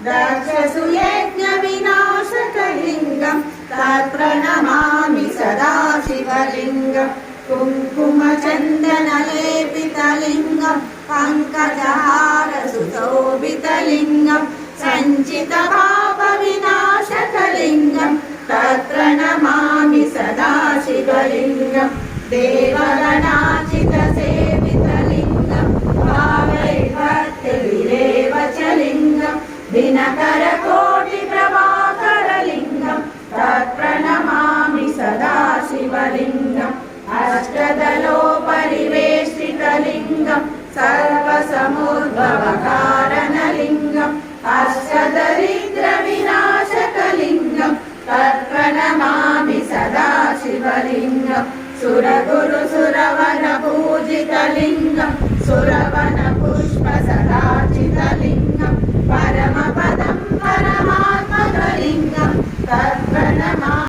दक्षसुयज्ञविनाशकलिङ्गं तत्प्रणमामि सदा शिवलिङ्गं कुङ्कुमचन्दनलेपितलिङ्गं पङ्कजहारसुशोभितलिङ्गं सञ्चितपापविनाशकलिङ्गं तत्प्रणमामि सदा शिवलिङ्गं देवगणार्चितसेवितलिङ्गं भावैर्भक्तिभिरेव च लिङ्गं दिनकरकोटिप्रभाकरलिङ्गं तत्प्रणमामि सदा शिवलिङ्गम् अष्टदलोपरिवेष्टितलिङ्गं सर्वसमुद्भवकारणलिङ्गम् अष्टदरिद्रविनाशकलिङ्गं तत्प्रणमामि सदा शिवलिङ्गम् सुरगुरुसुरवनपूजितलिङ्गं सुरवनपुष्पसदाचितलिङ्गं परमपदं परमात्मकलिङ्गं